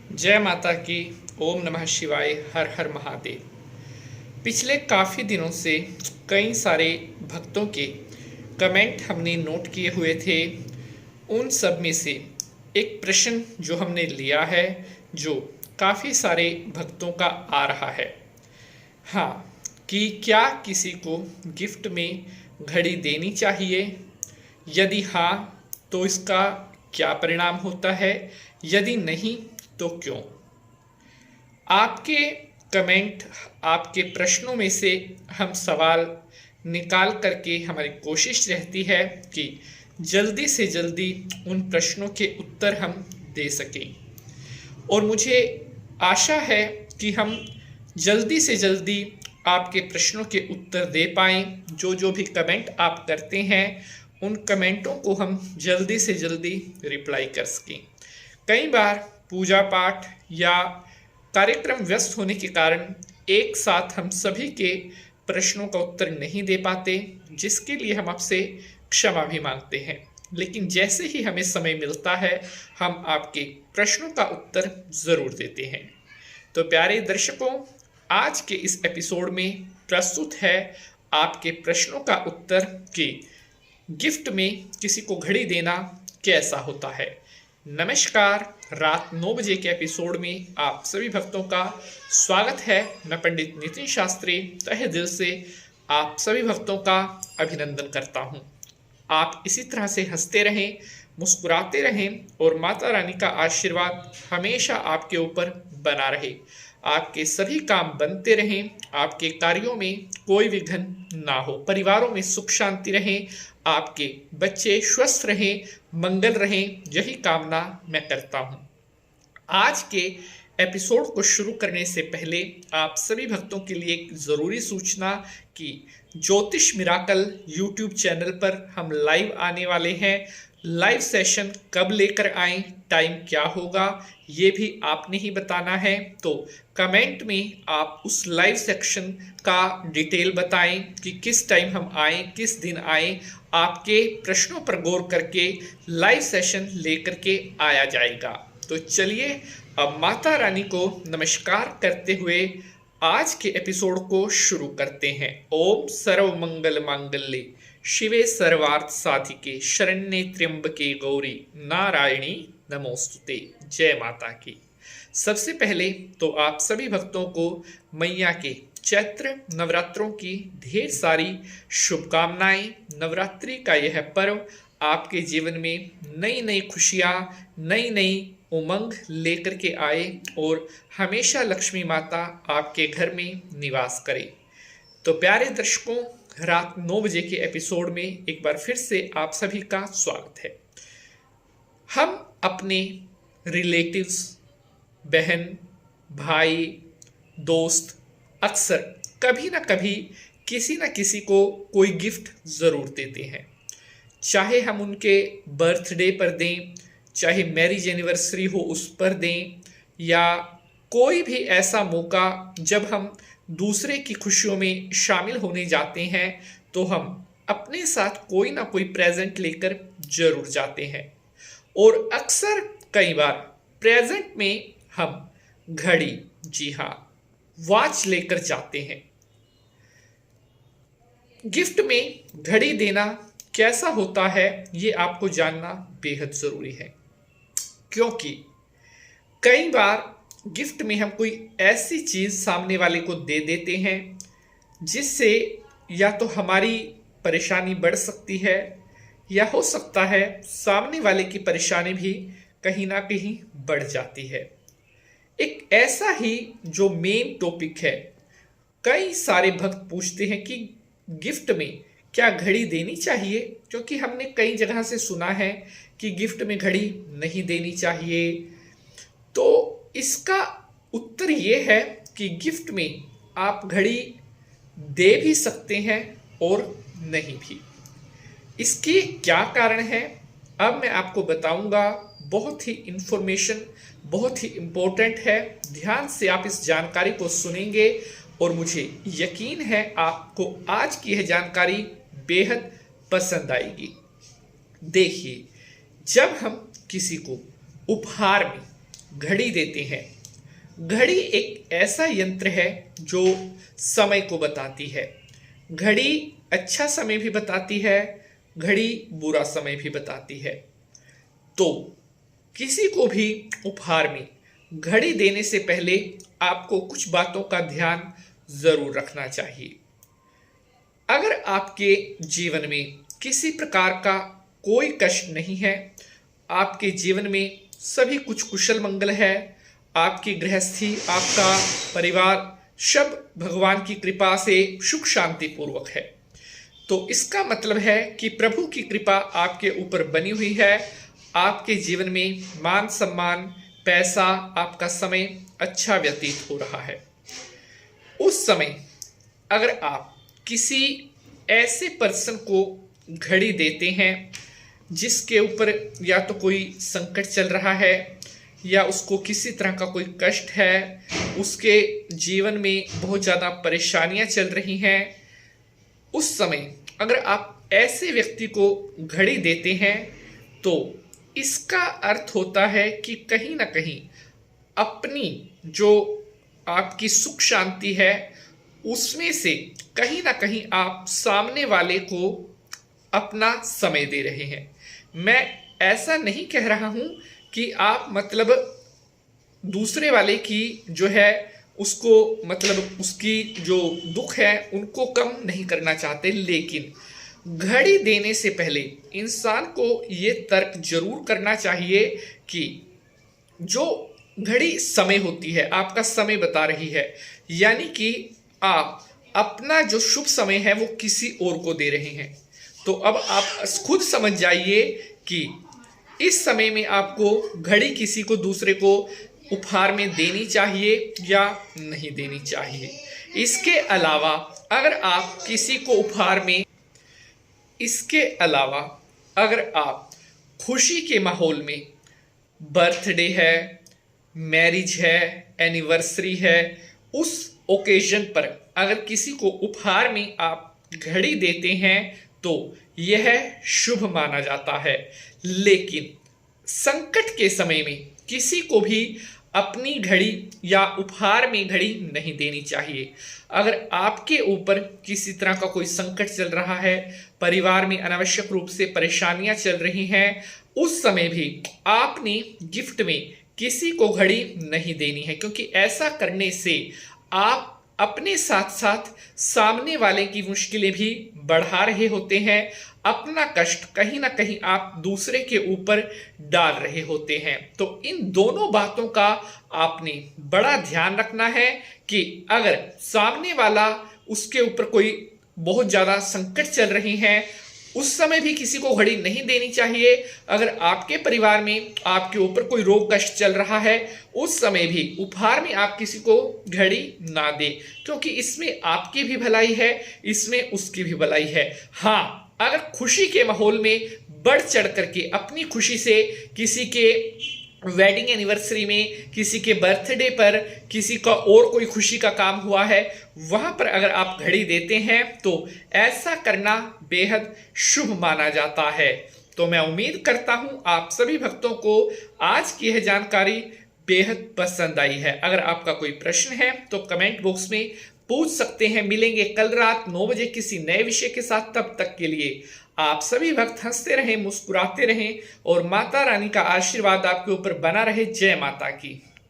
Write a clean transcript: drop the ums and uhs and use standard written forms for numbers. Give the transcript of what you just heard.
जय माता की। ओम नमः शिवाय। हर हर महादेव। पिछले काफ़ी दिनों से कई सारे भक्तों के कमेंट हमने नोट किए हुए थे। उन सब में से एक प्रश्न जो हमने लिया है, जो काफ़ी सारे भक्तों का आ रहा है, हाँ, कि क्या किसी को गिफ्ट में घड़ी देनी चाहिए? यदि हाँ, तो इसका क्या परिणाम होता है? यदि नहीं, तो क्यों? आपके कमेंट, आपके प्रश्नों में से हम सवाल निकाल करके हमारी कोशिश रहती है कि जल्दी से जल्दी उन प्रश्नों के उत्तर हम दे सकें। और मुझे आशा है कि हम जल्दी से जल्दी आपके प्रश्नों के उत्तर दे पाएँ। जो जो भी कमेंट आप करते हैं, उन कमेंटों को हम जल्दी से जल्दी रिप्लाई कर सकें। कई बार पूजा पाठ या कार्यक्रम व्यस्त होने के कारण एक साथ हम सभी के प्रश्नों का उत्तर नहीं दे पाते, जिसके लिए हम आपसे क्षमा भी मांगते हैं। लेकिन जैसे ही हमें समय मिलता है, हम आपके प्रश्नों का उत्तर ज़रूर देते हैं। तो प्यारे दर्शकों, आज के इस एपिसोड में प्रस्तुत है आपके प्रश्नों का उत्तर कि गिफ्ट में किसी को घड़ी देना कैसा होता है। नमस्कार, रात 9 बजे के एपिसोड में आप सभी भक्तों का स्वागत है। मैं पंडित नितिन शास्त्री तहे दिल से आप सभी भक्तों का अभिनंदन करता हूं। आप इसी तरह से हंसते रहें, मुस्कुराते रहें और माता रानी का आशीर्वाद हमेशा आपके ऊपर बना रहे। आपके सभी काम बनते रहें, आपके कार्यों में कोई विघ्न ना हो, परिवारों में सुख शांति रहे, आपके बच्चे स्वस्थ रहें, मंगल रहें, यही कामना मैं करता हूं। आज के एपिसोड को शुरू करने से पहले आप सभी भक्तों के लिए एक ज़रूरी सूचना कि ज्योतिष मिराकल यूट्यूब चैनल पर हम लाइव आने वाले हैं। लाइव सेशन कब लेकर आएं, टाइम क्या होगा, ये भी आपने ही बताना है। तो कमेंट में आप उस लाइव सेक्शन का डिटेल बताएं कि किस टाइम हम आएं, किस दिन आएं। आपके प्रश्नों पर गौर करके लाइव सेशन लेकर के आया जाएगा। तो चलिए अब माता रानी को नमस्कार करते हुए आज के एपिसोड को शुरू करते हैं। ओम सर्व मंगल मांगल्ये शिवे सर्वार्थ साधिके शरण्ये त्र्यंबके गौरी नारायणी नमोस्तुते। जय माता की। सबसे पहले तो आप सभी भक्तों को मैया के चैत्र नवरात्रों की ढेर सारी शुभकामनाएं। नवरात्रि का यह पर्व आपके जीवन में नई नई खुशियाँ, नई नई उमंग लेकर के आए और हमेशा लक्ष्मी माता आपके घर में निवास करे। तो प्यारे दर्शकों, रात 9 बजे के एपिसोड में एक बार फिर से आप सभी का स्वागत है। हम अपने रिलेटिव्स, बहन, भाई, दोस्त अक्सर कभी ना कभी किसी न किसी को कोई गिफ्ट ज़रूर देते हैं। चाहे हम उनके बर्थडे पर दें, चाहे मैरिज एनिवर्सरी हो उस पर दें, या कोई भी ऐसा मौका जब हम दूसरे की खुशियों में शामिल होने जाते हैं, तो हम अपने साथ कोई ना कोई प्रेजेंट लेकर जरूर जाते हैं। और अक्सर कई बार प्रेजेंट में हम घड़ी, जी हाँ, वॉच लेकर जाते हैं। गिफ्ट में घड़ी देना कैसा होता है, ये आपको जानना बेहद ज़रूरी है, क्योंकि कई बार गिफ्ट में हम कोई ऐसी चीज़ सामने वाले को दे देते हैं जिससे या तो हमारी परेशानी बढ़ सकती है, या हो सकता है सामने वाले की परेशानी भी कहीं ना कहीं बढ़ जाती है। एक ऐसा ही जो मेन टॉपिक है, कई सारे भक्त पूछते हैं कि गिफ्ट में क्या घड़ी देनी चाहिए, क्योंकि हमने कई जगह से सुना है कि गिफ्ट में घड़ी नहीं देनी चाहिए। तो इसका उत्तर ये है कि गिफ्ट में आप घड़ी दे भी सकते हैं और नहीं भी। इसके क्या कारण है, अब मैं आपको बताऊंगा। बहुत ही इंफॉर्मेशन, बहुत ही इम्पोर्टेंट है। ध्यान से आप इस जानकारी को सुनेंगे और मुझे यकीन है आपको आज की यह जानकारी बेहद पसंद आएगी। देखिए, जब हम किसी को उपहार में घड़ी देते हैं। घड़ी एक ऐसा यंत्र है जो समय को बताती है। घड़ी अच्छा समय भी बताती है, घड़ी बुरा समय भी बताती है। तो किसी को भी उपहार में घड़ी देने से पहले आपको कुछ बातों का ध्यान जरूर रखना चाहिए। अगर आपके जीवन में किसी प्रकार का कोई कष्ट नहीं है, आपके जीवन में सभी कुछ कुशल मंगल है, आपकी गृहस्थी, आपका परिवार सब भगवान की कृपा से सुख शांति पूर्वक है, तो इसका मतलब है कि प्रभु की कृपा आपके ऊपर बनी हुई है। आपके जीवन में मान सम्मान, पैसा, आपका समय अच्छा व्यतीत हो रहा है। उस समय अगर आप किसी ऐसे पर्सन को घड़ी देते हैं जिसके ऊपर या तो कोई संकट चल रहा है या उसको किसी तरह का कोई कष्ट है, उसके जीवन में बहुत ज़्यादा परेशानियां चल रही हैं, उस समय अगर आप ऐसे व्यक्ति को घड़ी देते हैं तो इसका अर्थ होता है कि कहीं ना कहीं अपनी जो आपकी सुख शांति है उसमें से कहीं ना कहीं आप सामने वाले को अपना समय दे रहे हैं। मैं ऐसा नहीं कह रहा हूं कि आप मतलब दूसरे वाले की जो है उसको मतलब उसकी जो दुख है उनको कम नहीं करना चाहते, लेकिन घड़ी देने से पहले इंसान को ये तर्क जरूर करना चाहिए कि जो घड़ी समय होती है, आपका समय बता रही है, यानी कि आप अपना जो शुभ समय है वो किसी और को दे रहे हैं। तो अब आप खुद समझ जाइए कि इस समय में आपको घड़ी किसी को दूसरे को उपहार में देनी चाहिए या नहीं देनी चाहिए। इसके अलावा अगर आप किसी को उपहार में इसके अलावा अगर आप खुशी के माहौल में, बर्थडे है, मैरिज है, एनिवर्सरी है, उस ओकेजन पर अगर किसी को उपहार में आप घड़ी देते हैं तो यह शुभ माना जाता है। लेकिन संकट के समय में किसी को भी अपनी घड़ी या उपहार में घड़ी नहीं देनी चाहिए। अगर आपके ऊपर किसी तरह का कोई संकट चल रहा है, परिवार में अनावश्यक रूप से परेशानियां चल रही हैं, उस समय भी आपने गिफ्ट में किसी को घड़ी नहीं देनी है, क्योंकि ऐसा करने से आप अपने साथ साथ सामने वाले की मुश्किलें भी बढ़ा रहे होते हैं। अपना कष्ट कहीं ना कहीं आप दूसरे के ऊपर डाल रहे होते हैं। तो इन दोनों बातों का आपने बड़ा ध्यान रखना है कि अगर सामने वाला उसके ऊपर कोई बहुत ज्यादा संकट चल रही है, उस समय भी किसी को घड़ी नहीं देनी चाहिए। अगर आपके परिवार में आपके ऊपर कोई रोग कष्ट चल रहा है, उस समय भी उपहार में आप किसी को घड़ी ना दें, क्योंकि इसमें आपकी भी भलाई है, इसमें उसकी भी भलाई है। हाँ, अगर खुशी के माहौल में बढ़ चढ़ करके अपनी खुशी से किसी के वेडिंग एनिवर्सरी में, किसी के बर्थडे पर, किसी का और कोई खुशी का काम हुआ है, वहां पर अगर आप घड़ी देते हैं तो ऐसा करना बेहद शुभ माना जाता है। तो मैं उम्मीद करता हूं आप सभी भक्तों को आज की यह जानकारी बेहद पसंद आई है। अगर आपका कोई प्रश्न है तो कमेंट बॉक्स में पूछ सकते हैं। मिलेंगे कल रात 9 बजे किसी नए विषय के साथ। तब तक के लिए आप सभी भक्त हंसते रहें, मुस्कुराते रहें और माता रानी का आशीर्वाद आपके ऊपर बना रहे। जय माता की।